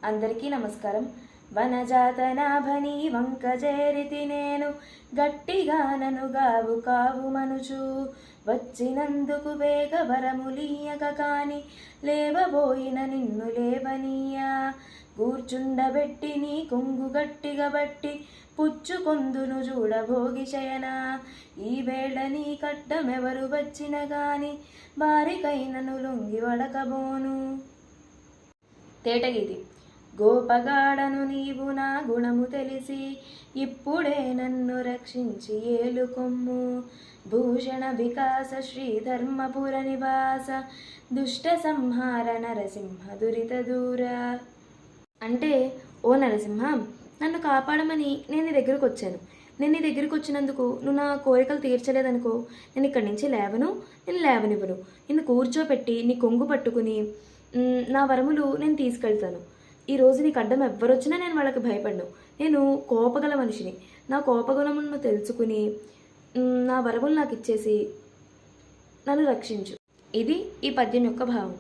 అందరికీ నమస్కారం. వనజాతనాభని వంకజేరితి నేను గట్టిగా నను గావు కావు మనుచు వచ్చినందుకు వేగ వరములీయక కాని లేవబోయిన నిన్ను లేవనీయా కూర్చుండబెట్టి నీ కొంగు గట్టిగా బట్టి పుచ్చుకొందును చూడభోగి శయన ఈ వేళ నీ కట్టమెవరు వచ్చిన గాని వారికైనను లొంగి వడకబోను. తేటగీతి. గోపగాడను నీవు నా గుణము తెలిసి ఇప్పుడే నన్ను రక్షించి ఏలుకొమ్ము భూషణ వికాస శ్రీధర్మపుర నివాస దుష్ట సంహార నరసింహ దురిత దూర. అంటే, ఓ నరసింహ, నన్ను కాపాడమని నేను నీ దగ్గరకు వచ్చాను. నేను నీ దగ్గరికి వచ్చినందుకు నువ్వు నా కోరికలు తీర్చలేదనుకో, నేను ఇక్కడి నుంచి నేను లేవనివ్వను. నిన్ను కూర్చోపెట్టి నీ కొంగు పట్టుకుని నా వరములు నేను తీసుకెళ్తాను. ఈరోజు నీకు అడ్డం ఎవ్వరొచ్చినా నేను వాళ్ళకి భయపడను. నేను కోపగల మనిషిని. నా కోపగుణమును తెలుసుకుని నా వరములు నాకు ఇచ్చేసి నన్ను రక్షించు. ఇది ఈ పద్యం యొక్క భావం.